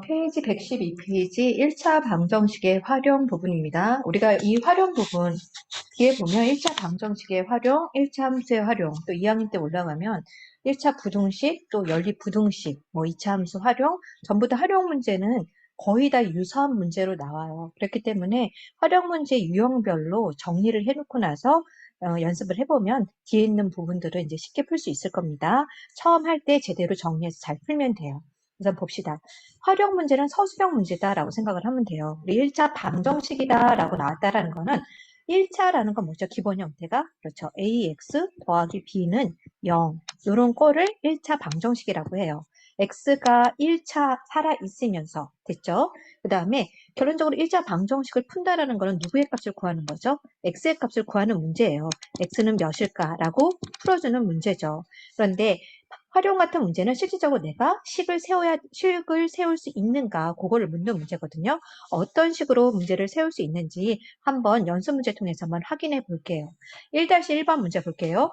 페이지 112페이지 1차 방정식의 활용 부분입니다. 우리가 이 활용 부분 뒤에 보면 1차 방정식의 활용, 1차 함수의 활용, 또 2학년 때 올라가면 1차 부등식, 또 연립 부등식, 2차 함수 활용, 전부 다 활용 문제는 거의 다 유사한 문제로 나와요. 그렇기 때문에 활용 문제 유형별로 정리를 해놓고 나서 연습을 해보면 뒤에 있는 부분들을 이제 쉽게 풀 수 있을 겁니다. 처음 할 때 제대로 정리해서 잘 풀면 돼요. 우선 봅시다. 활용 문제는 서술형 문제다라고 생각을 하면 돼요. 우리 1차 방정식이다라고 나왔다라는 거는 1차라는 건 뭐죠? 기본 형태가 그렇죠. ax 더하기 b는 0 이런 거를 1차 방정식이라고 해요. x가 1차 살아있으면서 됐죠? 그 다음에 결론적으로 1차 방정식을 푼다라는 거는 누구의 값을 구하는 거죠? x의 값을 구하는 문제예요. x는 몇일까라고 풀어주는 문제죠. 그런데 활용 같은 문제는 실질적으로 내가 식을 세울 수 있는가, 그거를 묻는 문제거든요. 어떤 식으로 문제를 세울 수 있는지 한번 연습 문제 통해서 한번 확인해 볼게요. 1-1번 문제 볼게요.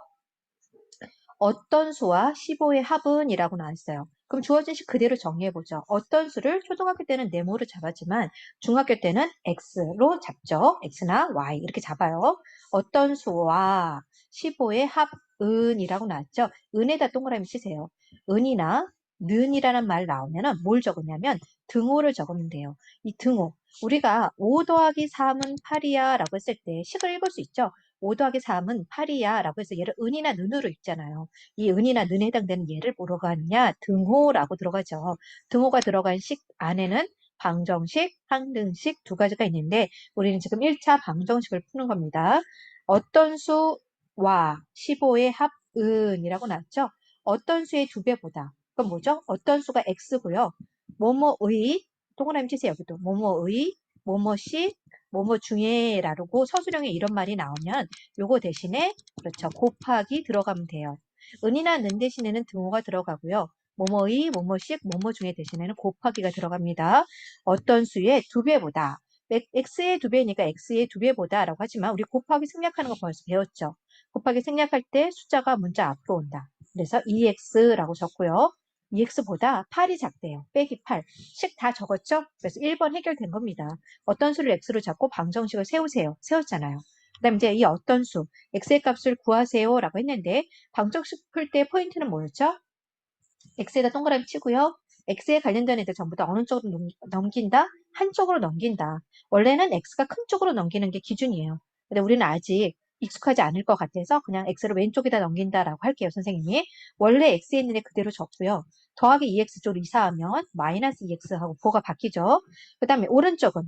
어떤 수와 15의 합은? 이라고 나왔어요. 그럼 주어진 식 그대로 정리해보죠. 어떤 수를 초등학교 때는 네모로 잡았지만 중학교 때는 x로 잡죠. x나 y 이렇게 잡아요. 어떤 수와 15의 합은? 이라고 나왔죠. 은에다 동그라미 치세요. 은이나 는이라는 말 나오면 뭘 적으냐면 등호를 적으면 돼요. 이 등호. 우리가 5 더하기 3은 8이야 라고 했을 때 식을 읽을 수 있죠. 5 더하기 3은 8이야 라고 해서 얘를 은이나 는으로 읽잖아요. 이 은이나 는에 해당되는 얘를 뭐라고 하느냐? 등호라고 들어가죠. 등호가 들어간 식 안에는 방정식, 항등식 두 가지가 있는데 우리는 지금 1차 방정식을 푸는 겁니다. 어떤 수와 15의 합은이라고 나왔죠? 어떤 수의 2배보다. 그건 뭐죠? 어떤 수가 x고요. 뭐뭐의 동그라미 치세요. 여기도 뭐뭐의 뭐뭐씩 뭐뭐 중에 라고 서술형에 이런 말이 나오면 요거 대신에 그렇죠. 곱하기 들어가면 돼요. 은이나 는 대신에는 등호가 들어가고요. 뭐뭐의 뭐뭐씩 뭐뭐 중에 대신에는 곱하기가 들어갑니다. 어떤 수의 2배보다 x의 2배니까 x의 2배보다 라고 하지만 우리 곱하기 생략하는 거 벌써 배웠죠. 곱하기 생략할 때 숫자가 문자 앞으로 온다. 그래서 2x라고 적고요. 2x보다 8이 작대요. 빼기 8. 식 다 적었죠? 그래서 1번 해결된 겁니다. 어떤 수를 x로 잡고 방정식을 세우세요. 세웠잖아요. 그 다음 이제 이 어떤 수, x의 값을 구하세요 라고 했는데 방정식 풀 때 포인트는 뭐였죠? x에다 동그라미 치고요. x에 관련된 애들 전부 다 어느 쪽으로 넘긴다? 한쪽으로 넘긴다. 원래는 x가 큰 쪽으로 넘기는 게 기준이에요. 근데 우리는 아직 익숙하지 않을 것 같아서 그냥 x를 왼쪽에다 넘긴다라고 할게요, 선생님이. 원래 x에 있는 애 그대로 적고요. 더하기 2x 쪽으로 이사하면 마이너스 2x하고 부호가 바뀌죠. 그 다음에 오른쪽은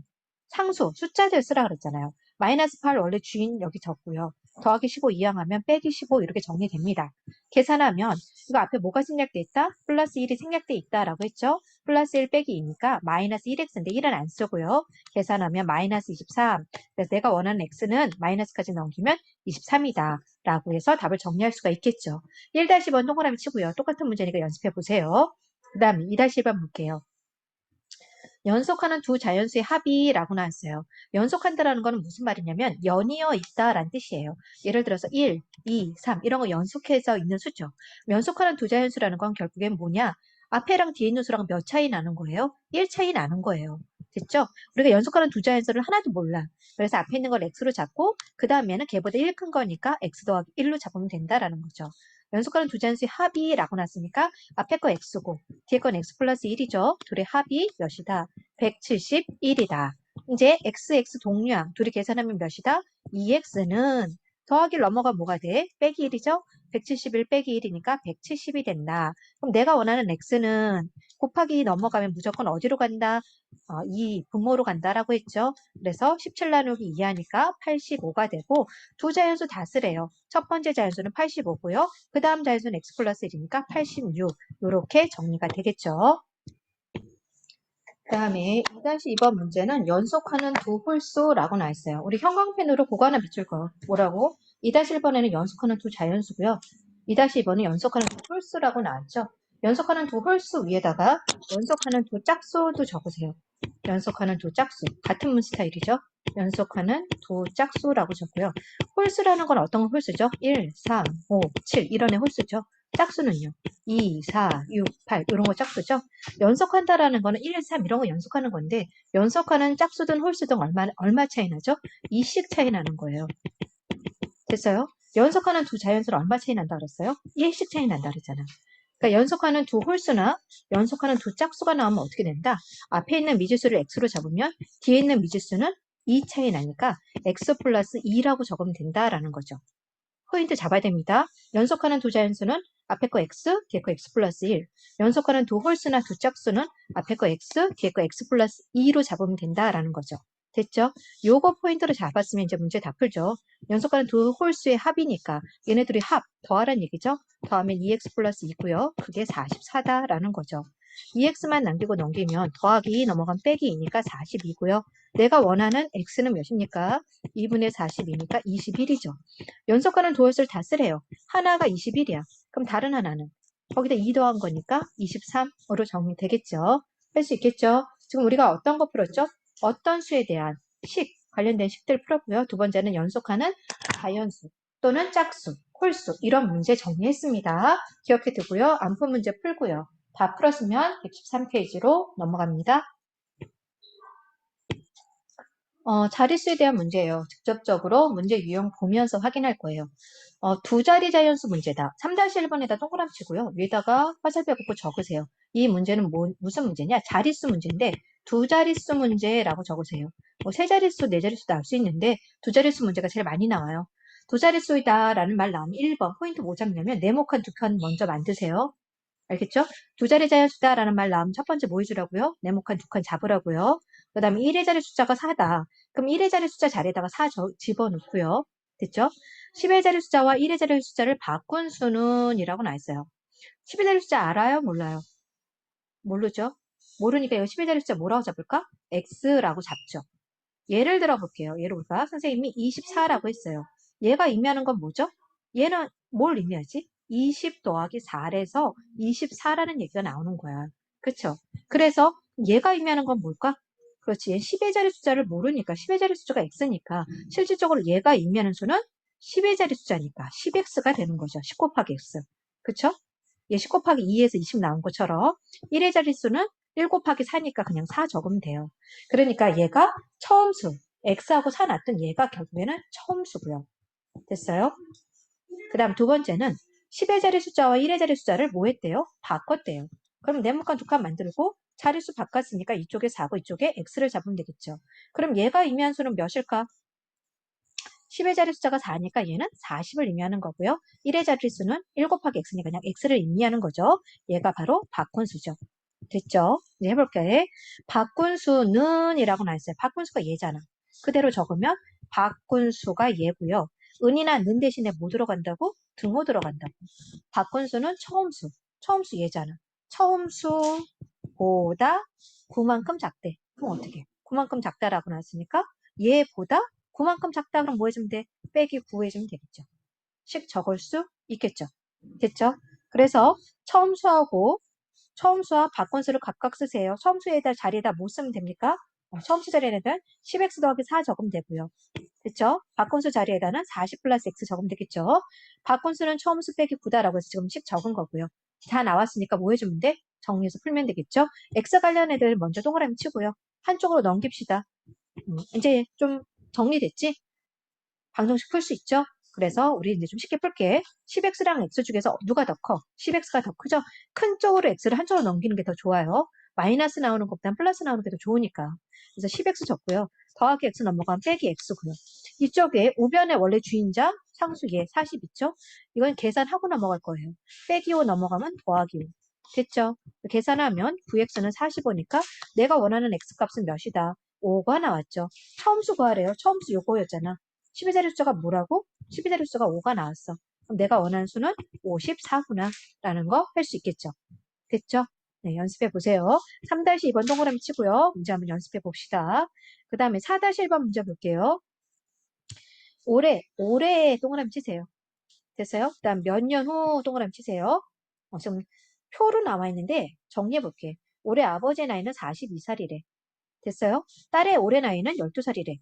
상수, 숫자들 쓰라 그랬잖아요. 마이너스 8 원래 주인 여기 적고요. 더하기 15 이항하면 빼기 15 이렇게 정리됩니다. 계산하면 이거 앞에 뭐가 생략돼 있다? 플러스 1이 생략돼 있다라고 했죠? 플러스 1 빼기 2니까 마이너스 1x인데 1은 안 쓰고요. 계산하면 마이너스 23. 그래서 내가 원하는 x는 마이너스까지 넘기면 23이다. 라고 해서 답을 정리할 수가 있겠죠. 1-1번 동그라미 치고요. 똑같은 문제니까 연습해 보세요. 그 다음에 2-1번 볼게요. 연속하는 두 자연수의 합이라고 나왔어요. 연속한다라는 거는 무슨 말이냐면 연이어 있다라는 뜻이에요. 예를 들어서 1, 2, 3 이런 거 연속해서 있는 수죠. 연속하는 두 자연수라는 건 결국엔 뭐냐? 앞에랑 뒤에 있는 수랑 몇 차이 나는 거예요? 1 차이 나는 거예요. 됐죠? 우리가 연속하는 두 자연수를 하나도 몰라. 그래서 앞에 있는 걸 x로 잡고 그 다음에는 걔보다 1 큰 거니까 x 더하기 1로 잡으면 된다라는 거죠. 연속하는 두 자연수의 합이라고 났으니까 앞에 거 x고 뒤에 건 x 플러스 1이죠. 둘의 합이 몇이다? 171이다. 이제 x 동류항 둘이 계산하면 몇이다? 2x는 더하기를 넘어가 뭐가 돼? 빼기 1이죠? 171 빼기 1이니까 170이 된다. 그럼 내가 원하는 x는 곱하기 넘어가면 무조건 어디로 간다? 2 분모로 간다라고 했죠. 그래서 17 나누기 2 하니까 85가 되고 두 자연수 다 쓰래요. 첫 번째 자연수는 85고요. 그 다음 자연수는 x 플러스 1이니까 86. 이렇게 정리가 되겠죠. 그 다음에 2-2번 문제는 연속하는 두 홀수라고 나왔어요. 우리 형광펜으로 그거 하나 비출 거. 뭐라고? 2-1번에는 연속하는 두 자연수고요. 2-2번은 연속하는 두 홀수라고 나왔죠. 연속하는 두 홀수 위에다가 연속하는 두 짝수도 적으세요. 연속하는 두 짝수. 같은 문 스타일이죠. 연속하는 두 짝수라고 적고요. 홀수라는 건 어떤 홀수죠? 1, 3, 5, 7 이런 애 홀수죠. 짝수는요. 2, 4, 6, 8 이런 거 짝수죠. 연속한다라는 거는 1, 2, 3 이런 거 연속하는 건데 연속하는 짝수든 홀수든 얼마 차이 나죠? 2씩 차이 나는 거예요. 됐어요? 연속하는 두 자연수는 얼마 차이 난다 그랬어요? 1씩 차이 난다 그랬잖아. 그러니까 연속하는 두 홀수나 연속하는 두 짝수가 나오면 어떻게 된다? 앞에 있는 미지수를 x로 잡으면 뒤에 있는 미지수는 2 차이 나니까 x 플러스 2라고 적으면 된다라는 거죠. 포인트 잡아야 됩니다. 연속하는 두 자연수는 앞에 거 x, 뒤에 거 x 플러스 1. 연속하는 두 홀수나 두 짝수는 앞에 거 x, 뒤에 거 x 플러스 2로 잡으면 된다라는 거죠. 됐죠? 요거 포인트로 잡았으면 이제 문제 다 풀죠. 연속하는 두 홀수의 합이니까 얘네들이 합, 더하라는 얘기죠. 더하면 2x 플러스 2고요. 그게 44다라는 거죠. 2x만 남기고 넘기면 더하기 2 넘어간 빼기 2니까 42고요. 내가 원하는 x는 몇입니까? 2분의 42니까 21이죠. 연속하는 두 홀수를 다 쓰래요. 하나가 21이야. 그럼 다른 하나는? 거기다 2 더한 거니까 23으로 정리되겠죠. 할 수 있겠죠. 지금 우리가 어떤 거 풀었죠? 어떤 수에 대한 관련된 식들 풀었고요. 두 번째는 연속하는 자연수 또는 짝수, 홀수 이런 문제 정리했습니다. 기억해 두고요. 안 푼 문제 풀고요. 다 풀었으면 113페이지로 넘어갑니다. 자릿수에 대한 문제예요. 직접적으로 문제 유형 보면서 확인할 거예요. 두 자리 자연수 문제다. 3-1번에다 동그라미 치고요. 위에다가 화살표 긋고 적으세요. 이 문제는 무슨 문제냐? 자릿수 문제인데 두 자릿수 문제라고 적으세요. 뭐 세 자릿수, 네 자릿수도 알 수 있는데 두 자릿수 문제가 제일 많이 나와요. 두 자릿수이다 라는 말 나오면 1번 포인트 뭐 잡냐면 네모칸 두 칸 먼저 만드세요. 알겠죠? 두 자리 자연수다 라는 말 나오면 첫 번째 뭐 해주라고요? 네모칸 두 칸 잡으라고요. 그 다음에 1의 자리 숫자가 4다. 그럼 1의 자리 숫자 자리에다가 4 집어넣고요. 됐죠? 10의 자리 숫자와 1의 자리 숫자를 바꾼 수는 이라고 나와있어요. 10의 자리 숫자 알아요? 몰라요? 모르죠? 모르니까 이거 10의 자리 숫자 뭐라고 잡을까? x라고 잡죠. 예를 들어 볼게요. 예를 볼까? 선생님이 24라고 했어요. 얘가 의미하는 건 뭐죠? 얘는 뭘 의미하지? 20 더하기 4에서 24라는 얘기가 나오는 거야. 그쵸? 그래서 얘가 의미하는 건 뭘까? 그렇지. 얘 10의 자리 숫자를 모르니까 10의 자리 숫자가 x니까 실질적으로 얘가 의미하는 수는 10의 자리 숫자니까 10x가 되는 거죠. 10 곱하기 x. 그쵸? 얘 10 곱하기 2에서 20 나온 것처럼 1의 자릿수는 1 곱하기 4니까 그냥 4 적으면 돼요. 그러니까 얘가 처음수, x하고 4 놨던 얘가 결국에는 처음수고요. 됐어요? 그 다음 두 번째는 10의 자리 숫자와 1의 자리 숫자를 뭐 했대요? 바꿨대요. 그럼 네모칸 두 칸 만들고 자릿수 바꿨으니까 이쪽에 4고 이쪽에 x를 잡으면 되겠죠. 그럼 얘가 의미한 수는 몇일까? 10의 자리 숫자가 4니까 얘는 40을 의미하는 거고요. 1의 자릿수는 1 곱하기 x니까 그냥 x를 의미하는 거죠. 얘가 바로 바꾼수죠. 됐죠? 이제 해볼게요. 바꾼수는 이라고 나와있어요. 바꾼수가 얘잖아. 그대로 적으면 바꾼수가 얘고요. 은이나 는 대신에 뭐 들어간다고? 등호 들어간다고. 바꾼수는 처음수. 처음수 얘잖아. 처음수보다 9만큼 작대. 그럼 어떻게? 9만큼 작다라고 나왔으니까 얘보다 9만큼 작다 그럼 뭐 해주면 돼? 빼기 9 해주면 되겠죠. 식 적을 수 있겠죠. 됐죠? 그래서 처음수와 바꾼수를 각각 쓰세요. 처음수에다 자리에다 뭐 쓰면 됩니까? 처음수 자리에다는 10x 더하기 4 적으면 되고요. 됐죠? 바꾼수 자리에다는 40 플러스 x 적으면 되겠죠? 바꾼수는 처음수 빼기 9다라고 해서 지금 10 적은 거고요. 다 나왔으니까 뭐 해주면 돼? 정리해서 풀면 되겠죠? x 관련 애들 먼저 동그라미 치고요. 한쪽으로 넘깁시다. 이제 좀 정리됐지? 방정식 풀 수 있죠? 그래서 우리 이제 좀 쉽게 풀게. 10x랑 x 중에서 누가 더 커? 10x가 더 크죠? 큰 쪽으로 x를 한쪽으로 넘기는 게 더 좋아요. 마이너스 나오는 것보단 플러스 나오는 게 더 좋으니까. 그래서 10x 적고요. 더하기 x 넘어가면 빼기 x고요. 이쪽에 우변의 원래 주인장 상수 얘 40 있죠? 이건 계산하고 넘어갈 거예요. 빼기 5 넘어가면 더하기 5. 됐죠? 계산하면 9x는 45니까 내가 원하는 x값은 몇이다? 5가 나왔죠. 처음수 구하래요. 처음수 요거였잖아. 10의 자리 숫자가 뭐라고? 10의 자리 숫자가 5가 나왔어. 그럼 내가 원하는 수는 54구나 라는 거 할 수 있겠죠. 됐죠? 네, 연습해 보세요. 3-2번 동그라미 치고요. 문제 한번 연습해 봅시다. 그 다음에 4-1번 문제 볼게요. 올해 동그라미 치세요. 됐어요? 그 다음 몇 년 후 동그라미 치세요. 지금 표로 나와 있는데 정리해 볼게. 올해 아버지의 나이는 42살이래. 됐어요? 딸의 올해 나이는 12살이래.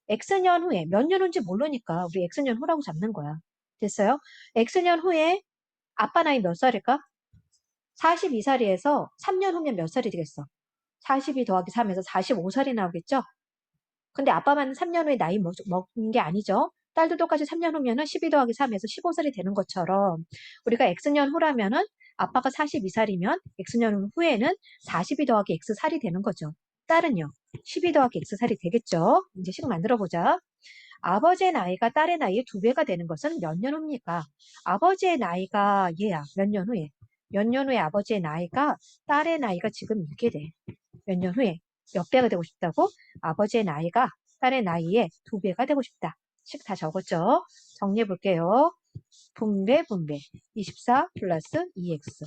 X년 후에 몇 년 후인지 모르니까 우리 X년 후라고 잡는 거야. 됐어요? X년 후에 아빠 나이 몇 살일까? 42살이에서 3년 후면 몇 살이 되겠어? 42 더하기 3에서 45살이 나오겠죠? 근데 아빠만 3년 후에 나이 먹은 게 아니죠. 딸도 똑같이 3년 후면은 12 더하기 3에서 15살이 되는 것처럼 우리가 X년 후라면은 아빠가 42살이면 X년 후에는 42 더하기 X살이 되는 거죠. 딸은요. 12 더하기 X살이 되겠죠. 이제 식 만들어 보자. 아버지의 나이가 딸의 나이의 2배가 되는 것은 몇 년 후입니까? 아버지의 나이가 얘야. 몇 년 후에? 몇 년 후에 아버지의 나이가 딸의 나이가 지금 이렇게 돼. 몇 년 후에 몇 배가 되고 싶다고? 아버지의 나이가 딸의 나이의 2배가 되고 싶다. 식 다 적었죠? 정리해 볼게요. 분배 24 플러스 2x.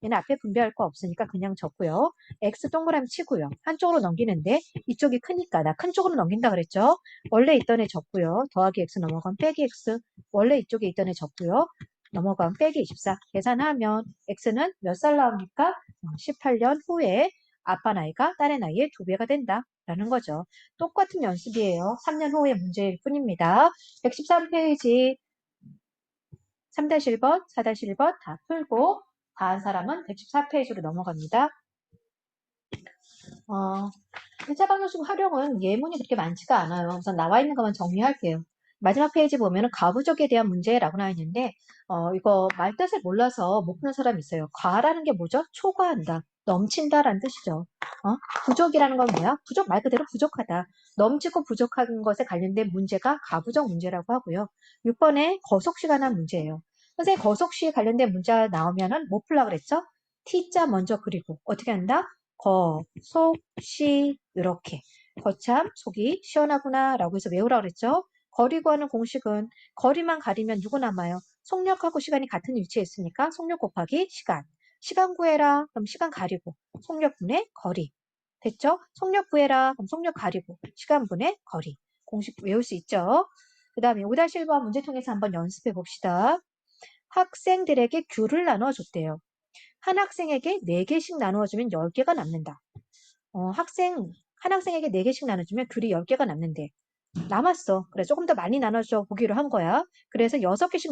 얘는 앞에 분배할 거 없으니까 그냥 적고요. x 동그라미 치고요. 한쪽으로 넘기는데 이쪽이 크니까 나 큰 쪽으로 넘긴다 그랬죠? 원래 있던 애 적고요. 더하기 x 넘어가면 빼기 x. 원래 이쪽에 있던 애 적고요. 넘어가면 빼기 24. 계산하면 x는 몇 살 나옵니까? 18년 후에 아빠 나이가 딸의 나이의 2배가 된다. 라는 거죠. 똑같은 연습이에요. 3년 후의 문제일 뿐입니다. 113페이지 3-1번, 4-1번 다 풀고 다 한 사람은 114페이지로 넘어갑니다. 1차 방정식 활용은 예문이 그렇게 많지가 않아요. 우선 나와 있는 것만 정리할게요. 마지막 페이지 보면은 가부족에 대한 문제라고 나와 있는데 이거 말뜻을 몰라서 못 푸는 사람이 있어요. 과라는 게 뭐죠? 초과한다, 넘친다라는 뜻이죠. 부족이라는 건 뭐야? 부족 말 그대로 부족하다. 넘치고 부족한 것에 관련된 문제가 가부족 문제라고 하고요. 6번에 거속시 관한 문제예요. 선생님 거속시에 관련된 문제가 나오면은 뭐 풀라 그랬죠? T자 먼저 그리고 어떻게 한다? 거, 속, 시 이렇게 거참 속이 시원하구나 라고 해서 외우라 그랬죠. 거리 구하는 공식은 거리만 가리면 누구 남아요? 속력하고 시간이 같은 위치에 있으니까 속력 곱하기 시간. 시간 구해라. 그럼 시간 가리고 속력분의 거리. 됐죠? 속력 구해라. 그럼 속력 가리고 시간분의 거리. 공식 외울 수 있죠? 그 다음에 5-1번 문제 통해서 한번 연습해 봅시다. 학생들에게 귤을 나눠줬대요. 한 학생에게 4개씩 나누어주면 10개가 남는다. 한 학생에게 4개씩 나눠주면 귤이 10개가 남는데 남았어. 그래 조금 더 많이 나눠줘 보기로 한 거야. 그래서 6개씩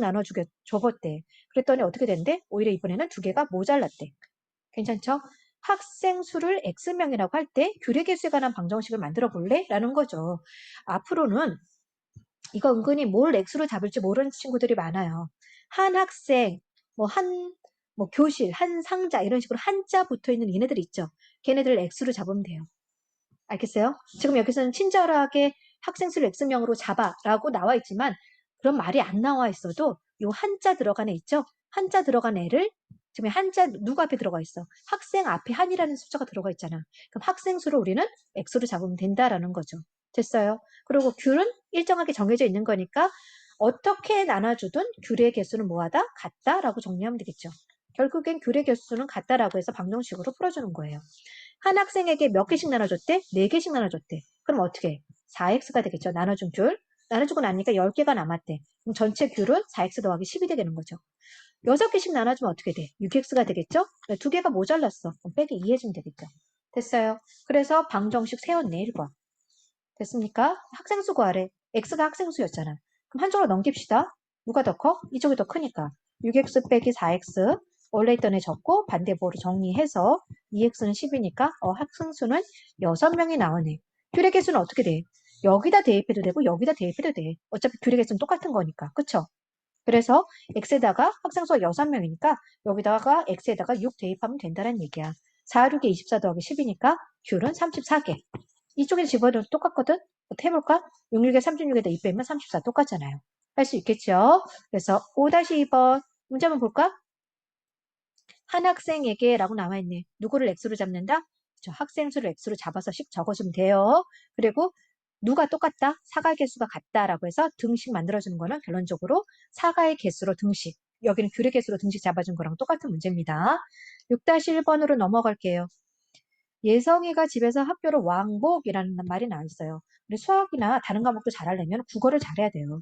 줘봤대. 그랬더니 어떻게 된대? 오히려 이번에는 2개가 모자랐대. 괜찮죠? 학생 수를 X명이라고 할 때 귤의 개수에 관한 방정식을 만들어 볼래? 라는 거죠. 앞으로는 이거 은근히 뭘 X로 잡을지 모르는 친구들이 많아요. 한 학생, 교실, 한 상자 이런 식으로 한자 붙어 있는 얘네들 있죠. 걔네들 X로 잡으면 돼요. 알겠어요? 지금 여기서는 친절하게 학생 수를 X명으로 잡아라고 나와 있지만 그런 말이 안 나와 있어도 요 한자 들어간 애 있죠? 한자 들어간 애를 지금 한자 누구 앞에 들어가 있어? 학생 앞에 한이라는 숫자가 들어가 있잖아. 그럼 학생 수를 우리는 X로 잡으면 된다라는 거죠. 됐어요? 그리고 귤은 일정하게 정해져 있는 거니까 어떻게 나눠주든 귤의 개수는 뭐하다? 같다라고 정리하면 되겠죠. 결국엔 귤의 개수는 같다라고 해서 방정식으로 풀어주는 거예요. 한 학생에게 몇 개씩 나눠줬대? 4개씩 나눠줬대. 그럼 어떻게 해? 4x가 되겠죠. 나눠준 귤. 나눠주고 나니까 10개가 남았대. 그럼 전체 귤은 4x 더하기 10이 되는 거죠. 6개씩 나눠주면 어떻게 돼? 6x가 되겠죠? 2개가 모자랐어. 그럼 빼기 2 해주면 되겠죠. 됐어요. 그래서 방정식 세웠네, 1번. 됐습니까? 학생수 구하래. x가 학생수였잖아. 그럼 한쪽으로 넘깁시다. 누가 더 커? 이쪽이 더 크니까. 6x 빼기 4x. 원래 있던 애 적고 반대보로 정리해서 2x는 10이니까 학생수는 6명이 나오네. 귤의 개수는 어떻게 돼? 여기다 대입해도 되고 여기다 대입해도 돼. 어차피 귤의 개수는 똑같은 거니까. 그쵸? 그래서 x에다가 학생수가 6명이니까 여기다가 x에다가 6 대입하면 된다는 얘기야. 4, 6에 24 더하기 10이니까 귤은 34개. 이쪽에 집어넣어도 똑같거든? 어떻게 해볼까? 6, 6에 36에다 2 빼면 34 똑같잖아요. 할 수 있겠죠? 그래서 5-2번 문제 한번 볼까? 한 학생에게 라고 나와있네. 누구를 X로 잡는다? 저 학생 수를 X로 잡아서 식 적어주면 돼요. 그리고 누가 똑같다? 사과의 개수가 같다라고 해서 등식 만들어주는 거는 결론적으로 사과의 개수로 등식. 여기는 귤의 개수로 등식 잡아준 거랑 똑같은 문제입니다. 6-1번으로 넘어갈게요. 예성이가 집에서 학교로 왕복이라는 말이 나와 있어요. 우리 수학이나 다른 과목도 잘하려면 국어를 잘해야 돼요.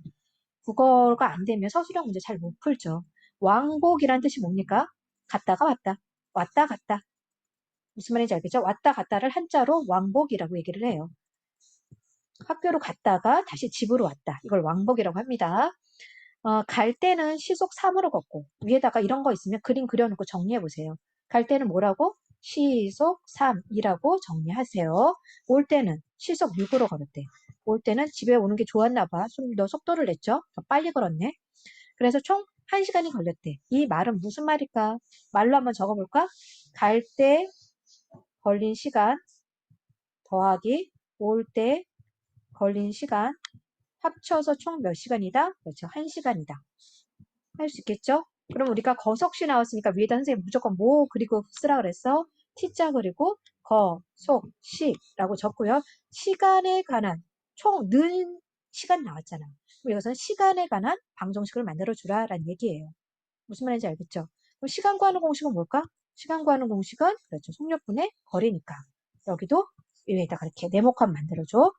국어가 안 되면 서술형 문제 잘 못 풀죠. 왕복이란 뜻이 뭡니까? 갔다가 왔다. 왔다 갔다. 무슨 말인지 알겠죠? 왔다 갔다를 한자로 왕복이라고 얘기를 해요. 학교로 갔다가 다시 집으로 왔다. 이걸 왕복이라고 합니다. 갈 때는 시속 3으로 걷고 위에다가 이런 거 있으면 그림 그려놓고 정리해 보세요. 갈 때는 뭐라고? 시속 3이라고 정리하세요. 올 때는 시속 6으로 걸었대. 올 때는 집에 오는 게 좋았나 봐. 좀 더 속도를 냈죠? 더 빨리 걸었네. 그래서 총 1시간이 걸렸대. 이 말은 무슨 말일까? 말로 한번 적어볼까? 갈 때 걸린 시간 더하기 올 때 걸린 시간 합쳐서 총 몇 시간이다? 그렇죠. 1시간이다. 할 수 있겠죠? 그럼 우리가 거속시 나왔으니까 위에다 선생님 무조건 뭐 그리고 쓰라 그랬어? T자 그리고 거속시라고 적고요. 시간에 관한 총 는 시간 나왔잖아. 그럼 이것은 시간에 관한 방정식을 만들어주라 라는 얘기예요. 무슨 말인지 알겠죠? 그럼 시간 구하는 공식은 뭘까? 시간 구하는 공식은 그렇죠. 속력분의 거리니까. 여기도 위에다가 이렇게 네모칸 만들어줘.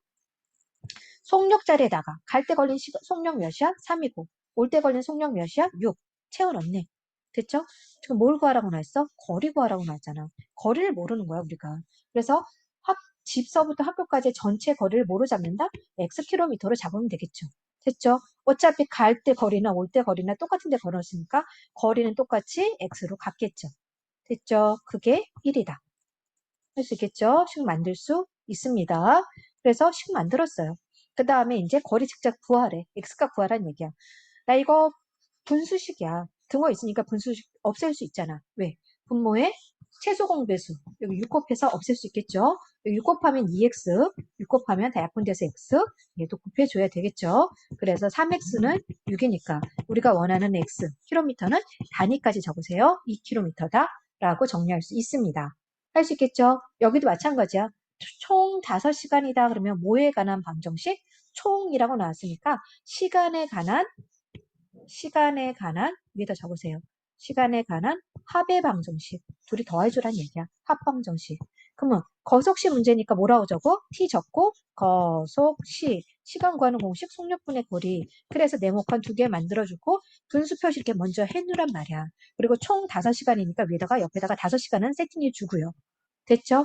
속력 자리에다가 갈 때 걸린 속력 몇이야? 3이고 올 때 걸린 속력 몇이야? 6. 채워넣네. 됐죠? 지금 뭘 구하라고 나왔어? 거리 구하라고 나왔잖아. 거리를 모르는 거야 우리가. 그래서 집서부터 학교까지 전체 거리를 뭐로 잡는다? X킬로미터로 잡으면 되겠죠. 됐죠? 어차피 갈 때 거리나 올 때 거리나 똑같은 데 걸었으니까 거리는 똑같이 X로 갔겠죠. 됐죠? 그게 1이다. 할 수 있겠죠? 식 만들 수 있습니다. 그래서 식 만들었어요. 그 다음에 이제 거리 직접 구하래. x값 구하라는 얘기야. 나 이거 분수식이야. 등호 있으니까 분수식 없앨 수 있잖아. 왜? 분모의 최소 공배수. 여기 6 곱해서 없앨 수 있겠죠? 6 곱하면 2x, 6 곱하면 다 약분돼서 x. 얘도 곱해줘야 되겠죠? 그래서 3x는 6이니까 우리가 원하는 x, 킬로미터는 단위까지 적으세요. 2km다. 라고 정리할 수 있습니다. 할 수 있겠죠? 여기도 마찬가지야. 총 5시간이다. 그러면 뭐에 관한 방정식? 총이라고 나왔으니까 시간에 관한 위에다 적으세요. 시간에 관한 합의 방정식. 둘이 더해주란 얘기야. 합방정식. 그러면 거속시 문제니까 뭐라고 적어? t 적고 거속시. 시간 구하는 공식 속력분의 거리. 그래서 네모칸 2개 만들어주고 분수 표시 이렇게 먼저 해놓으란 말이야. 그리고 총 5시간이니까 위에다가 옆에다가 5시간은 세팅해 주고요. 됐죠?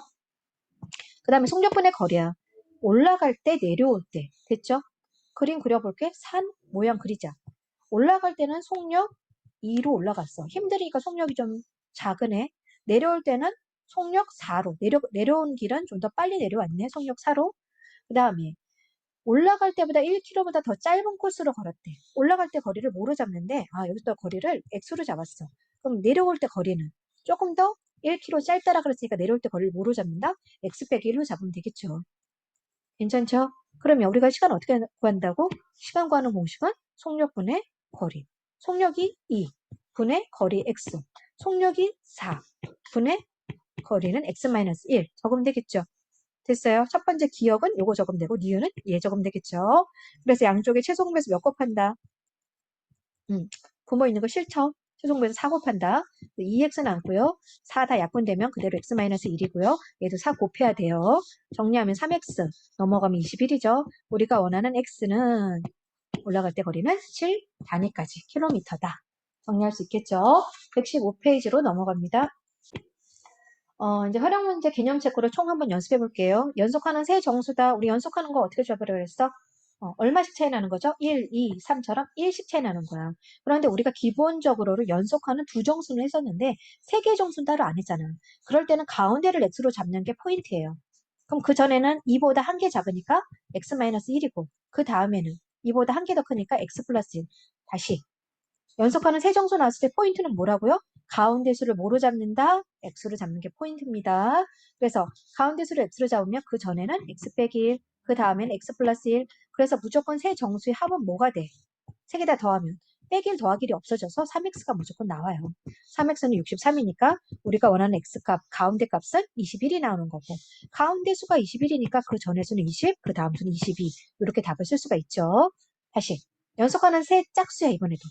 그 다음에 속력분의 거리야. 올라갈 때 내려올 때. 됐죠? 그림 그려볼게. 산 모양 그리자. 올라갈 때는 속력 2로 올라갔어. 힘드니까 속력이 좀 작으네. 내려올 때는 속력 4로. 내려온 길은 좀 더 빨리 내려왔네. 속력 4로. 그 다음에 올라갈 때보다 1km보다 더 짧은 코스로 걸었대. 올라갈 때 거리를 뭐로 잡는데, 여기서 거리를 x로 잡았어. 그럼 내려올 때 거리는 조금 더 1km 짧다라 그랬으니까 내려올 때 거리를 뭐로 잡는다? x 빼기 1로 잡으면 되겠죠. 괜찮죠? 그러면 우리가 시간 어떻게 구한다고? 시간 구하는 공식은 속력분의 거리. 속력이 2 분의 거리 x. 속력이 4 분의 거리는 x-1 적으면 되겠죠. 됐어요? 첫 번째 기억은 요거 적으면 되고 니은은 얘 적으면 되겠죠. 그래서 양쪽에 최소 공배수 몇 곱한다? 부모 있는 거 싫죠? 최소 공배수 4 곱한다. 2x 남고요. 4 다 약분되면 그대로 x-1이고요. 얘도 4 곱해야 돼요. 정리하면 3x 넘어가면 21이죠. 우리가 원하는 x는 올라갈 때 거리는 7 단위까지 킬로미터다. 정리할 수 있겠죠? 115페이지로 넘어갑니다. 이제 활용 문제 개념책으로 총 한번 연습해 볼게요. 연속하는 세 정수다. 우리 연속하는 거 어떻게 잡으려 그랬어? 얼마씩 차이 나는 거죠? 1, 2, 3처럼 1씩 차이 나는 거야. 그런데 우리가 기본적으로 연속하는 두 정수는 했었는데 세 개 정수는 따로 안 했잖아. 그럴 때는 가운데를 x로 잡는 게 포인트예요. 그럼 그 전에는 2보다 한 개 작으니까 x-1이고 그 다음에는 2보다 한 개 더 크니까 x 플러스 1. 다시 연속하는 세 정수 나왔을 때 포인트는 뭐라고요? 가운데 수를 뭐로 잡는다? x로 잡는 게 포인트입니다. 그래서 가운데 수를 x로 잡으면 그 전에는 x 빼기 1, 그 다음엔 x 플러스 1. 그래서 무조건 세 정수의 합은 뭐가 돼? 세 개 다 더하면 빼기 1 더하기 1이 없어져서 3x가 무조건 나와요. 3x는 63이니까 우리가 원하는 x값, 가운데 값은 21이 나오는 거고 가운데 수가 21이니까 그 전의 수는 20, 그 다음 수는 22 이렇게 답을 쓸 수가 있죠. 다시 연속하는 세 짝수야 이번에도.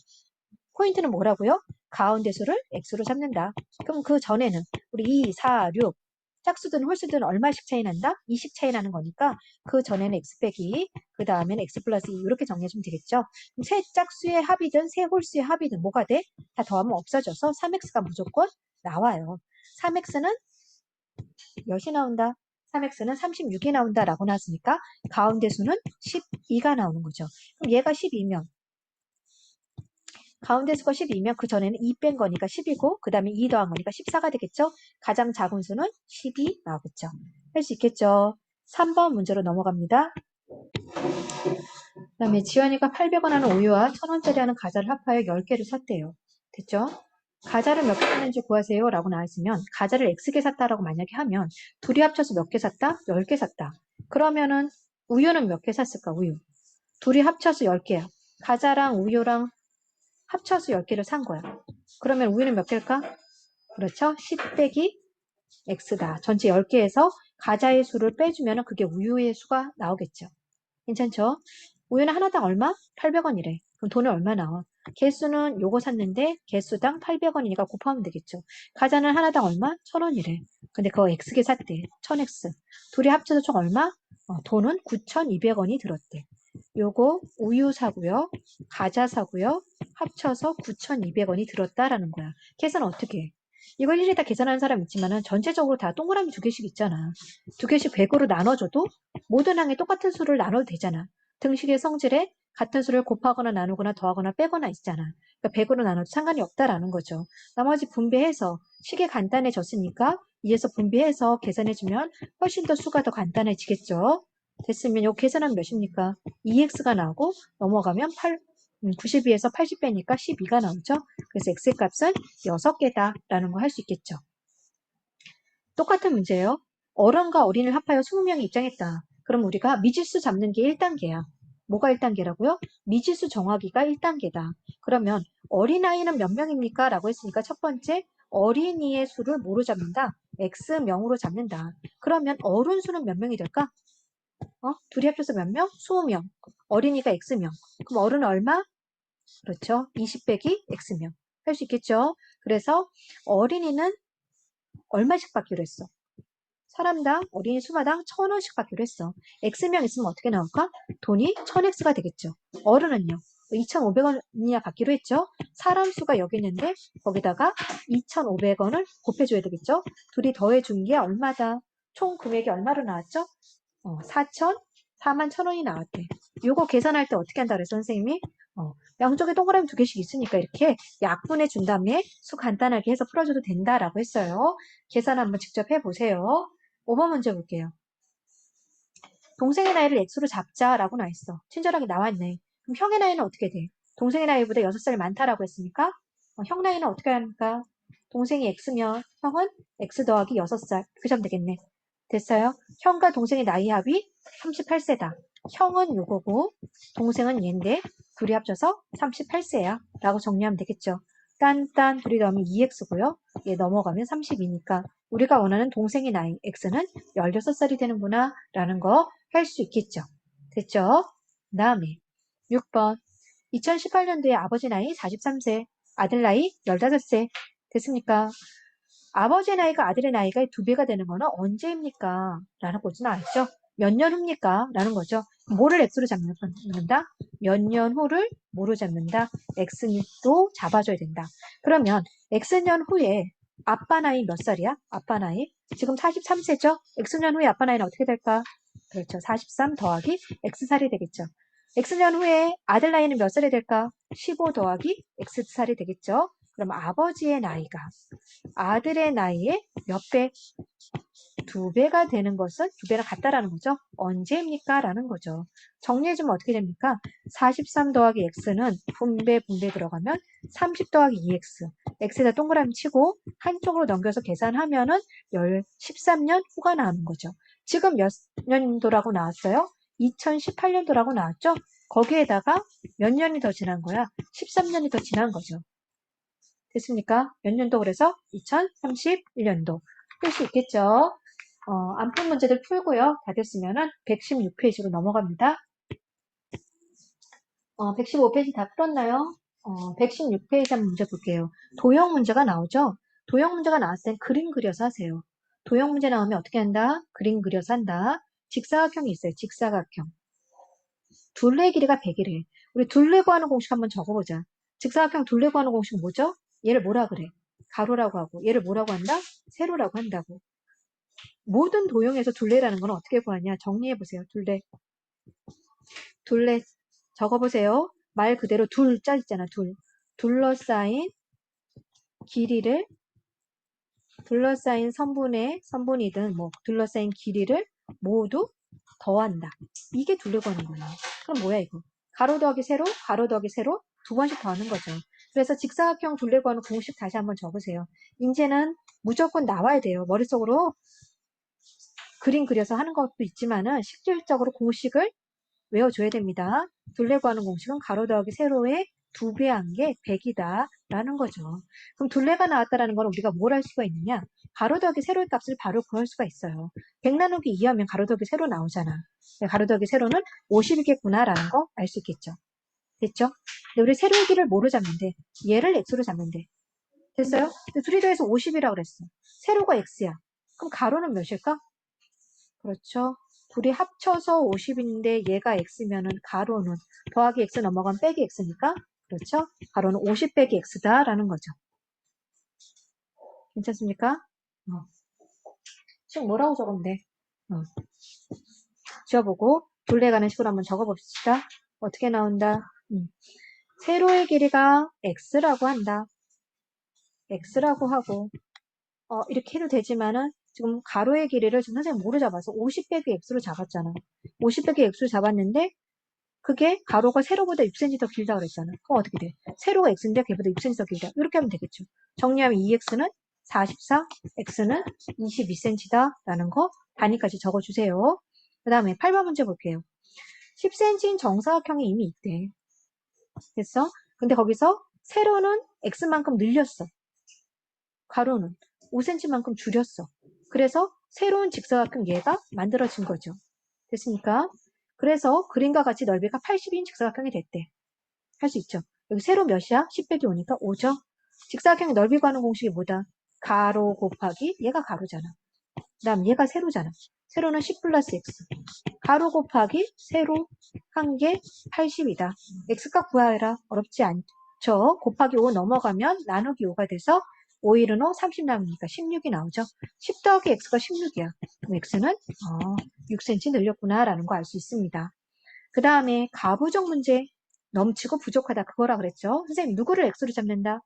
포인트는 뭐라고요? 가운데 수를 x로 잡는다. 그럼 그 전에는 우리 2, 4, 6 짝수든 홀수든 얼마씩 차이 난다? 2씩 차이 나는 거니까 그 전에는 x 빼기 그 다음에는 x 플러스 2 이렇게 정리해주면 되겠죠. 그럼 세 짝수의 합이든 세 홀수의 합이든 뭐가 돼? 다 더하면 없어져서 3x가 무조건 나와요. 3x는 몇이 나온다? 3x는 36이 나온다라고 나왔으니까 가운데 수는 12가 나오는 거죠. 그럼 얘가 12면 가운데 수가 12면 그 전에는 2 뺀 거니까 10이고 그 다음에 2 더한 거니까 14가 되겠죠? 가장 작은 수는 10이 나오겠죠. 할 수 있겠죠? 3번 문제로 넘어갑니다. 그 다음에 지연이가 800원 하는 우유와 1000원짜리 하는 과자를 합하여 10개를 샀대요. 됐죠? 과자를 몇 개 샀는지 구하세요 라고 나와있으면 과자를 X개 샀다라고 만약에 하면 둘이 합쳐서 몇 개 샀다? 10개 샀다. 그러면은 우유는 몇 개 샀을까? 우유. 둘이 합쳐서 10개야. 과자랑 우유랑 합쳐서 10개를 산 거야. 그러면 우유는 몇 개일까? 그렇죠? 10 빼기 X다. 전체 10개에서 과자의 수를 빼주면 그게 우유의 수가 나오겠죠. 괜찮죠? 우유는 하나당 얼마? 800원이래. 그럼 돈이 얼마 나와? 개수는 요거 샀는데 개수당 800원이니까 곱하면 되겠죠. 과자는 하나당 얼마? 1000원이래. 근데 그거 X개 샀대. 1000X. 둘이 합쳐서 총 얼마? 돈은 9,200원이 들었대. 요거 우유 사고요. 과자 사고요. 합쳐서 9,200원이 들었다라는 거야. 계산 어떻게 해? 이걸 일일이 다 계산하는 사람 있지만은 전체적으로 다 동그라미 2개씩 있잖아. 2개씩 100으로 나눠줘도 모든 항에 똑같은 수를 나눠도 되잖아. 등식의 성질에 같은 수를 곱하거나 나누거나 더하거나 빼거나 있잖아. 그러니까 100으로 나눠도 상관이 없다라는 거죠. 나머지 분배해서 식이 간단해졌으니까 2에서 분배해서 계산해주면 훨씬 더 수가 더 간단해지겠죠. 됐으면 요 계산하면 몇입니까? 2x가 나오고 넘어가면 92에서 80 빼니까 12가 나오죠. 그래서 x의 값은 6개다 라는 거 할 수 있겠죠. 똑같은 문제예요. 어른과 어린이를 합하여 20명이 입장했다. 그럼 우리가 미지수 잡는 게 1단계야. 뭐가 1단계라고요? 미지수 정하기가 1단계다. 그러면 어린아이는 몇 명입니까? 라고 했으니까 첫 번째 어린이의 수를 뭐로 잡는다? x명으로 잡는다. 그러면 어른 수는 몇 명이 될까? 둘이 합쳐서 몇 명? 20명. 어린이가 x명. 그럼 어른은 얼마? 그렇죠. 20 빼기 x명. 할 수 있겠죠? 그래서 어린이는 얼마씩 받기로 했어? 사람당 어린이 수마당 1,000원씩 받기로 했어. X명 있으면 어떻게 나올까? 돈이 1000X가 되겠죠. 어른은요. 2,500원이나 받기로 했죠. 사람 수가 여기 있는데 거기다가 2,500원을 곱해줘야 되겠죠. 둘이 더해준 게 얼마다? 총 금액이 얼마로 나왔죠? 41,000원이 나왔대. 요거 계산할 때 어떻게 한다 그랬어, 선생님이? 양쪽에 동그라미 2개씩 있으니까 이렇게 약분해 준 다음에 수 간단하게 해서 풀어줘도 된다라고 했어요. 계산 한번 직접 해보세요. 5번 문제 볼게요. 동생의 나이를 X로 잡자라고 나와있어. 친절하게 나왔네. 그럼 형의 나이는 어떻게 돼? 동생의 나이보다 6살 많다라고 했으니까 형 나이는 어떻게 합니까? 동생이 X면 형은 X 더하기 6살. 이렇게 하면 되겠네. 됐어요? 형과 동생의 나이 합이 38세다. 형은 요거고 동생은 얘인데 둘이 합쳐서 38세야 라고 정리하면 되겠죠. 딴딴 둘이 더하면 2x고요. 얘 넘어가면 32니까 우리가 원하는 동생의 나이 x는 16살이 되는구나 라는 거 할 수 있겠죠. 됐죠? 그 다음에 6번 2018년도에 아버지 나이 43세 아들 나이 15세 됐습니까? 아버지의 나이가 아들의 나이가 2배가 되는 거는 언제입니까? 라는 거지 나왔죠. 몇 년 후입니까? 라는 거죠. 뭐를 X로 잡는다? 몇 년 후를 뭐로 잡는다? X로 잡아줘야 된다. 그러면 X년 후에 아빠 나이 몇 살이야? 아빠 나이. 지금 43세죠? X년 후에 아빠 나이는 어떻게 될까? 그렇죠. 43 더하기 X살이 되겠죠. X년 후에 아들 나이는 몇 살이 될까? 15 더하기 X살이 되겠죠. 그럼 아버지의 나이가 아들의 나이에 몇 배? 2배가 되는 것은 2배랑 같다라는 거죠. 언제입니까? 라는 거죠. 정리해주면 어떻게 됩니까? 43 더하기 x는 분배 들어가면 30 더하기 2x. x에다 동그라미 치고 한쪽으로 넘겨서 계산하면은 13년 후가 나오는 거죠. 지금 몇 년도라고 나왔어요? 2018년도라고 나왔죠? 거기에다가 몇 년이 더 지난 거야? 13년이 더 지난 거죠. 됐습니까? 몇 년도 그래서 2031년도 풀 수 있겠죠? 안 푼 문제들 풀고요. 다 됐으면은 116페이지로 넘어갑니다. 115페이지 다 풀었나요? 116페이지 한번 문제 볼게요. 도형 문제가 나오죠? 도형 문제가 나왔을 땐 그림 그려서 하세요. 도형 문제 나오면 어떻게 한다? 그림 그려서 한다. 직사각형이 있어요. 직사각형. 둘레 길이가 100이래. 우리 둘레 구하는 공식 한번 적어보자. 직사각형 둘레 구하는 공식 뭐죠? 얘를 뭐라 그래? 가로라고 하고 얘를 뭐라고 한다? 세로라고 한다고. 모든 도형에서 둘레라는 건 어떻게 구하냐? 정리해보세요. 둘레 적어보세요. 말 그대로 둘 짜 있잖아. 둘. 둘러싸인 길이를 둘러싸인 선분이든 뭐 둘러싸인 길이를 모두 더한다. 이게 둘레구하는 거예요. 그럼 뭐야 이거? 가로 더하기 세로, 가로 더하기 세로 두 번씩 더하는 거죠. 그래서 직사각형 둘레구하는 공식 다시 한번 적으세요. 이제는 무조건 나와야 돼요. 머릿속으로 그림 그려서 하는 것도 있지만은 실질적으로 공식을 외워줘야 됩니다. 둘레 구하는 공식은 가로 더하기 세로의 2배 한 게 100이다 라는 거죠. 그럼 둘레가 나왔다라는 건 우리가 뭘 할 수가 있느냐? 가로 더하기 세로의 값을 바로 구할 수가 있어요. 100 나누기 2 하면 가로 더하기 세로 나오잖아. 가로 더하기 세로는 50이겠구나 라는 거 알 수 있겠죠. 됐죠? 근데 우리 세로의 길을 뭐로 잡면 돼? 얘를 x로 잡면 돼. 됐어요? 둘이 더해서 50이라고 그랬어. 세로가 x야. 그럼 가로는 몇일까? 그렇죠. 둘이 합쳐서 50인데 얘가 x면은 가로는 더하기 x 넘어가면 빼기 x니까 그렇죠. 가로는 50 빼기 x다라는 거죠. 괜찮습니까? 지금 뭐라고 적으면 돼? 지워보고 둘레 가는 식으로 한번 적어봅시다. 어떻게 나온다? 세로의 길이가 x라고 한다. x라고 하고 이렇게 해도 되지만은 지금 가로의 길이를 지금 선생님 뭐로 잡아서 50 빼기 x로 잡았잖아. 50 빼기 x로 잡았는데 그게 가로가 세로보다 6cm 더 길다고 그랬잖아. 그럼 어떻게 돼? 세로가 x인데 걔보다 6cm 더 길다. 이렇게 하면 되겠죠. 정리하면 2x는 44, x는 22cm다 라는 거 단위까지 적어주세요. 그 다음에 8번 문제 볼게요. 10cm인 정사각형이 이미 있대. 됐어? 근데 거기서 세로는 x만큼 늘렸어. 가로는 5cm만큼 줄였어. 그래서 새로운 직사각형 얘가 만들어진 거죠. 됐습니까? 그래서 그림과 같이 넓이가 80인 직사각형이 됐대. 할 수 있죠. 여기 세로 몇이야? 10 빼기 5니까 5죠. 직사각형의 넓이 구하는 공식이 뭐다? 가로 곱하기 얘가 가로잖아. 그 다음 얘가 세로잖아. 세로는 10 플러스 x. 가로 곱하기 세로 한 개 80이다. x값 구하라. 어렵지 않죠. 곱하기 5 넘어가면 나누기 5가 돼서 5일은 5, 30 남으니까 16이 나오죠. 10 더하기 x가 16이야. 그럼 x는 6cm 늘렸구나 라는 거 알 수 있습니다. 그 다음에 가부적 문제. 넘치고 부족하다 그거라 그랬죠. 선생님 누구를 x로 잡는다?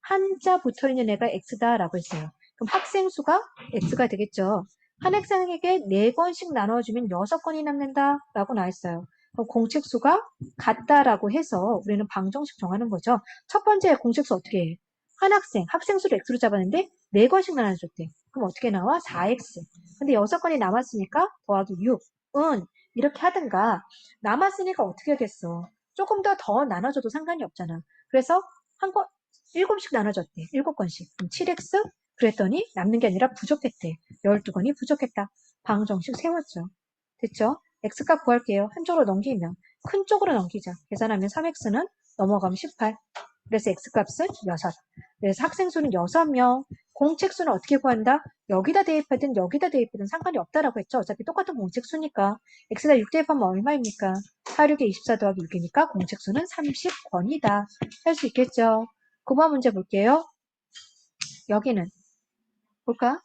한자 붙어있는 애가 x다라고 했어요. 그럼 학생 수가 x가 되겠죠. 한 학생에게 4권씩 나눠주면 6권이 남는다 라고 나와있어요. 그럼 공책 수가 같다라고 해서 우리는 방정식 정하는 거죠. 첫 번째 공책 수 어떻게 해? 한 학생 수를 x로 잡았는데 4권씩 나눠줬대. 그럼 어떻게 나와? 4x. 근데 6권이 남았으니까 더하기 6은 이렇게 하든가 남았으니까 어떻게 하겠어? 조금 더 나눠줘도 상관이 없잖아. 그래서 한 권, 7씩 나눠줬대. 7권씩. 그럼 7x? 그랬더니 남는 게 아니라 부족했대. 12권이 부족했다. 방정식 세웠죠. 됐죠? x값 구할게요. 한쪽으로 넘기면 큰 쪽으로 넘기자. 계산하면 3x는 넘어가면 18. 그래서 x값은 6. 그래서 학생 수는 6명. 공책 수는 어떻게 구한다? 여기다 대입하든 여기다 대입하든 상관이 없다라고 했죠. 어차피 똑같은 공책 수니까. x에다 6 대입하면 얼마입니까? 4, 6에 24 더하기 6이니까 공책 수는 30권이다. 할 수 있겠죠. 9번 문제 볼게요. 여기는 볼까?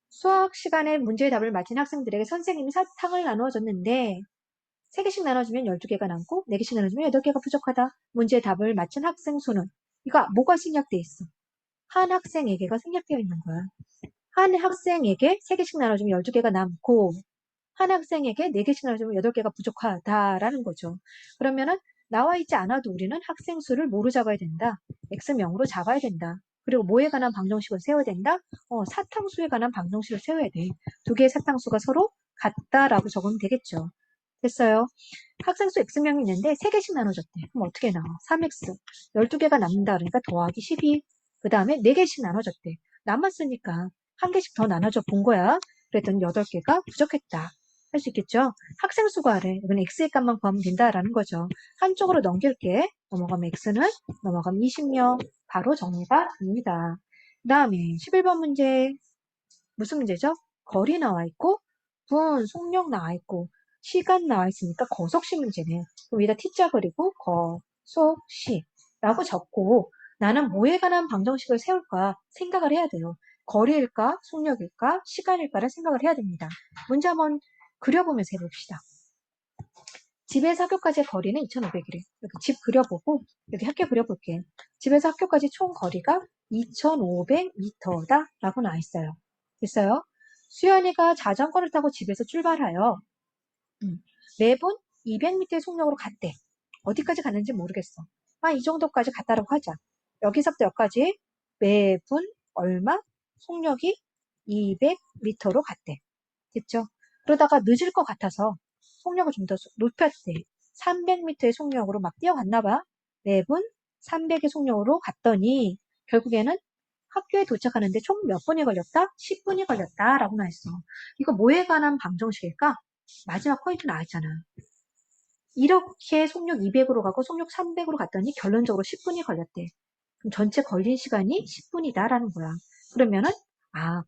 수학 시간에 문제의 답을 맞힌 학생들에게 선생님이 사탕을 나누어 줬는데 3개씩 나눠주면 12개가 남고 4개씩 나눠주면 8개가 부족하다. 문제의 답을 맞힌 학생 수는 이거 뭐가 생략돼 있어? 한 학생에게가 생략되어 있는 거야. 한 학생에게 3개씩 나눠주면 12개가 남고 한 학생에게 4개씩 나눠주면 8개가 부족하다라는 거죠. 그러면은 나와 있지 않아도 우리는 학생 수를 뭐로 잡아야 된다? x명으로 잡아야 된다. 그리고 뭐에 관한 방정식을 세워야 된다? 사탕수에 관한 방정식을 세워야 돼. 두 개의 사탕수가 서로 같다라고 적으면 되겠죠. 됐어요. 학생 수 x명이 있는데 3개씩 나눠줬대. 그럼 어떻게 나와? 3x. 12개가 남는다 그러니까 더하기 12. 그 다음에 4개씩 나눠줬대. 남았으니까 한 개씩 더 나눠줘 본 거야. 그랬더니 8개가 부족했다. 할 수 있겠죠? 학생 수 구하래. 이건 x의 값만 구하면 된다라는 거죠. 한쪽으로 넘길게. 넘어가면 x는 넘어가면 20명. 바로 정리가 됩니다. 그 다음에 11번 문제. 무슨 문제죠? 거리 나와 있고 분, 속력 나와 있고 시간 나와 있으니까 거속시 문제네. 그럼 여기다 t자 그리고 거속시라고 적고 나는 뭐에 관한 방정식을 세울까 생각을 해야 돼요. 거리일까, 속력일까, 시간일까를 생각을 해야 됩니다. 문제 한번 그려보면서 해봅시다. 집에서 학교까지의 거리는 2,500이래. 여기 집 그려보고 여기 학교 그려볼게. 집에서 학교까지 총 거리가 2,500m다 라고 나와 있어요. 됐어요? 수연이가 자전거를 타고 집에서 출발하여 매분 200m의 속력으로 갔대. 어디까지 갔는지 모르겠어. 이 정도까지 갔다라고 하자. 여기서부터 여기까지 매분 얼마? 속력이 200m로 갔대. 됐죠? 그러다가 늦을 것 같아서 속력을 좀 더 높였대. 300m의 속력으로 막 뛰어갔나 봐. 매분 300의 속력으로 갔더니 결국에는 학교에 도착하는데 총 몇 분이 걸렸다? 10분이 걸렸다라고 나왔어. 이거 뭐에 관한 방정식일까? 마지막 포인트 나왔잖아. 이렇게 속력 200으로 가고 속력 300으로 갔더니 결론적으로 10분이 걸렸대. 그럼 전체 걸린 시간이 10분이다라는 거야. 그러면은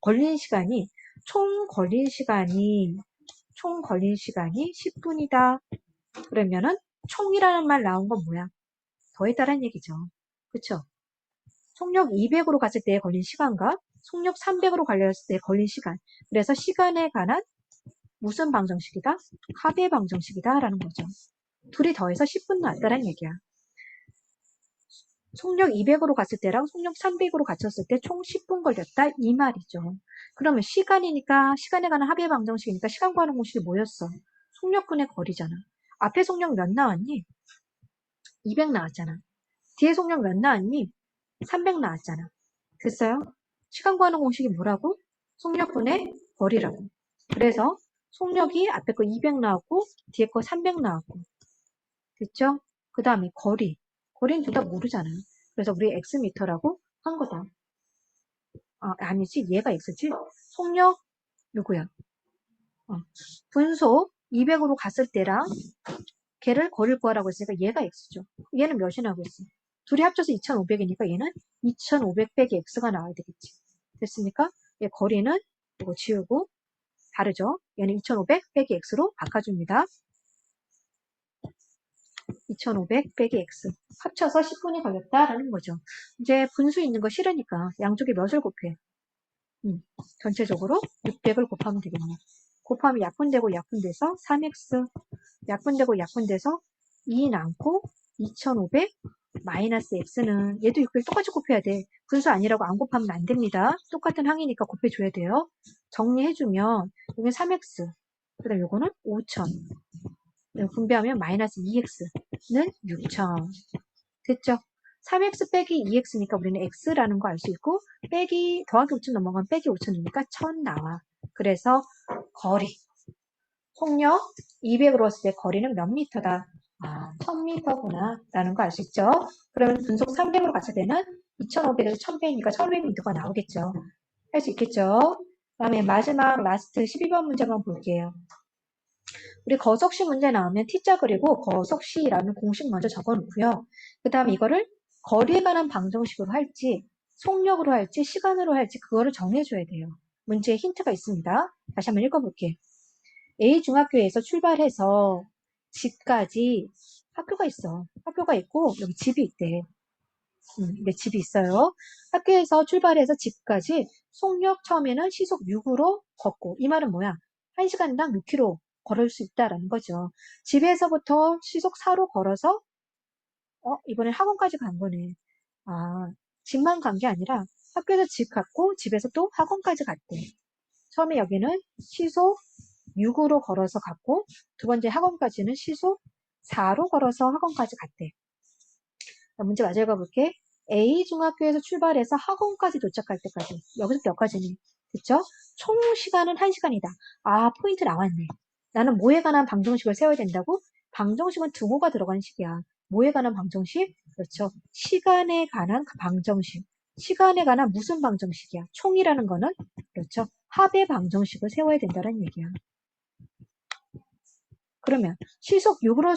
걸린 시간이 총 걸린 시간이 10분이다. 그러면은 총이라는 말 나온 건 뭐야? 더했다라는 얘기죠. 그쵸? 속력 200으로 갔을 때 걸린 시간과 속력 300으로 걸렸을 때 걸린 시간. 그래서 시간에 관한 무슨 방정식이다? 합의 방정식이다 라는 거죠. 둘이 더해서 10분 나왔다라는 얘기야. 속력 200으로 갔을 때랑 속력 300으로 갔었을 때 총 10분 걸렸다 이 말이죠. 그러면 시간이니까 시간에 관한 합의 방정식이니까 시간 구하는 공식이 뭐였어? 속력분의 거리잖아. 앞에 속력 몇 나왔니? 200 나왔잖아. 뒤에 속력 몇 나왔니? 300 나왔잖아. 됐어요? 시간 구하는 공식이 뭐라고? 속력분의 거리라고. 그래서 속력이 앞에 거 200 나왔고 뒤에 거 300 나왔고 됐죠? 그 다음에 거리. 거리는 둘 다 모르잖아. 그래서 우리 X미터라고 한 거다. 아니지. 얘가 X지. 속력 누구야? 분속 200으로 갔을 때랑 걔를 거리를 구하라고 했으니까 얘가 X죠. 얘는 몇이 나오겠어? 둘이 합쳐서 2,500이니까 얘는 2,500 빼기 X가 나와야 되겠지. 됐습니까? 얘 거리는 이거 지우고 다르죠? 얘는 2,500 빼기 X로 바꿔줍니다. 2,500 빼기 X. 합쳐서 10분이 걸렸다라는 거죠. 이제 분수 있는 거 싫으니까 양쪽에 몇을 곱해? 전체적으로 600을 곱하면 되겠네. 곱하면 약분되고 약분돼서 3x, 약분되고 약분돼서 2 남고 2,500 마이너스 x는 얘도 600 똑같이 곱해야 돼. 분수 아니라고 안 곱하면 안 됩니다. 똑같은 항이니까 곱해줘야 돼요. 정리해주면 여기 3x, 그 다음 요거는 5,000. 분배하면 마이너스 2x는 6,000. 됐죠? 3x 빼기 2x니까 우리는 x라는 거 알 수 있고 빼기 더하기 5천 넘어가면 빼기 5천이니까 1000 나와. 그래서 거리 속력 200으로 했을 때 거리는 몇 미터다? 1000미터구나 라는 거 알 수 있죠? 그러면 분속 300으로 갔을 때는 2500에서 1000배니까 1500미터가 나오겠죠? 할 수 있겠죠? 그 다음에 마지막 라스트 12번 문제 한번 볼게요. 우리 거석시 문제 나오면 T자 그리고 거석시라는 공식 먼저 적어놓고요. 그 다음에 이거를 거리에 관한 방정식으로 할지 속력으로 할지 시간으로 할지 그거를 정해줘야 돼요. 문제에 힌트가 있습니다. 다시 한번 읽어볼게요. A중학교에서 출발해서 집까지 학교가 있어. 학교가 있고 여기 집이 있대. 근데 집이 있어요. 학교에서 출발해서 집까지 속력 처음에는 시속 6으로 걷고 이 말은 뭐야? 1시간당 6km 걸을 수 있다라는 거죠. 집에서부터 시속 4로 걸어서 이번엔 학원까지 간 거네. 집만 간 게 아니라 학교에서 집 갔고 집에서 또 학원까지 갔대. 처음에 여기는 시속 6으로 걸어서 갔고 두 번째 학원까지는 시속 4로 걸어서 학원까지 갔대. 문제 맞아 읽어볼게. A중학교에서 출발해서 학원까지 도착할 때까지 여기서 몇까지니? 됐죠? 총 시간은 1시간이다. 포인트 나왔네. 나는 뭐에 관한 방정식을 세워야 된다고? 방정식은 등호가 들어가는 식이야. 뭐에 관한 방정식? 그렇죠. 시간에 관한 방정식. 시간에 관한 무슨 방정식이야? 총이라는 거는 그렇죠. 합의 방정식을 세워야 된다는 얘기야. 그러면 시속 6으로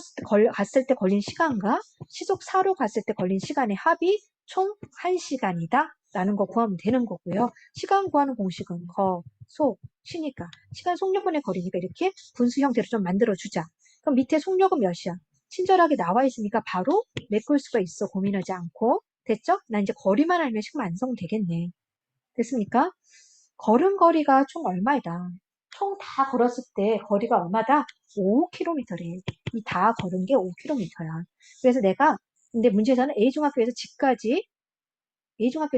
갔을 때 걸린 시간과 시속 4로 갔을 때 걸린 시간의 합이 총 1시간이다 라는 거 구하면 되는 거고요. 시간 구하는 공식은 거, 속, 시니까 시간 속력분의 거리니까 이렇게 분수 형태로 좀 만들어주자. 그럼 밑에 속력은 몇이야? 친절하게 나와 있으니까 바로 메꿀 수가 있어. 고민하지 않고. 됐죠? 나 이제 거리만 알면 식만 완성되겠네. 됐습니까? 걸은 거리가 총 얼마이다? 총 다 걸었을 때 거리가 얼마다? 5km래. 이 다 걸은 게 5km야. 그래서 내가 근데 문제에서는 A중학교에서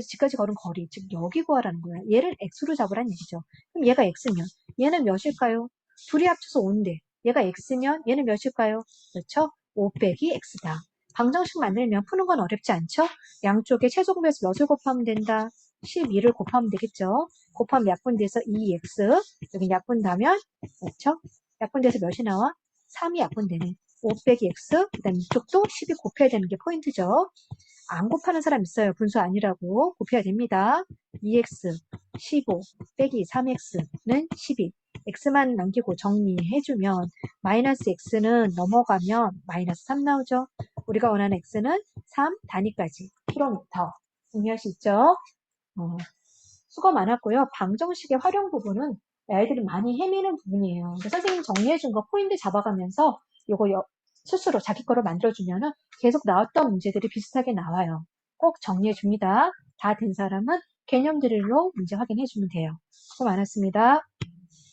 집까지 걸은 거리, 즉 여기 구하라는 거야. 얘를 x로 잡으란 얘기죠. 그럼 얘가 x면 얘는 몇일까요? 둘이 합쳐서 5인데 얘가 x면 얘는 몇일까요? 그렇죠? 5 빼기 x다. 방정식 만들면 푸는 건 어렵지 않죠? 양쪽에 최소공배수 몇을 곱하면 된다? 12를 곱하면 되겠죠? 곱하면 약분돼서 2x, 여기 약분하면 그렇죠? 약분돼서 몇이 나와? 3이 약분되네. 5 빼기 x, 그 다음 이쪽도 12 곱해야 되는 게 포인트죠. 안 곱하는 사람 있어요. 분수 아니라고 곱해야 됩니다. 2x 15 빼기 3x는 12. x만 남기고 정리해주면 마이너스 x는 넘어가면 마이너스 3 나오죠. 우리가 원하는 x는 3 단위까지 킬로미터. 정리할 수 있죠? 수고 많았고요. 방정식의 활용 부분은 아이들이 많이 헤매는 부분이에요. 선생님 정리해준 거 포인트 잡아가면서 요거 스스로 자기 거로 만들어주면은 계속 나왔던 문제들이 비슷하게 나와요. 꼭 정리해줍니다. 다 된 사람은 개념 드릴로 문제 확인해주면 돼요. 수고 많았습니다.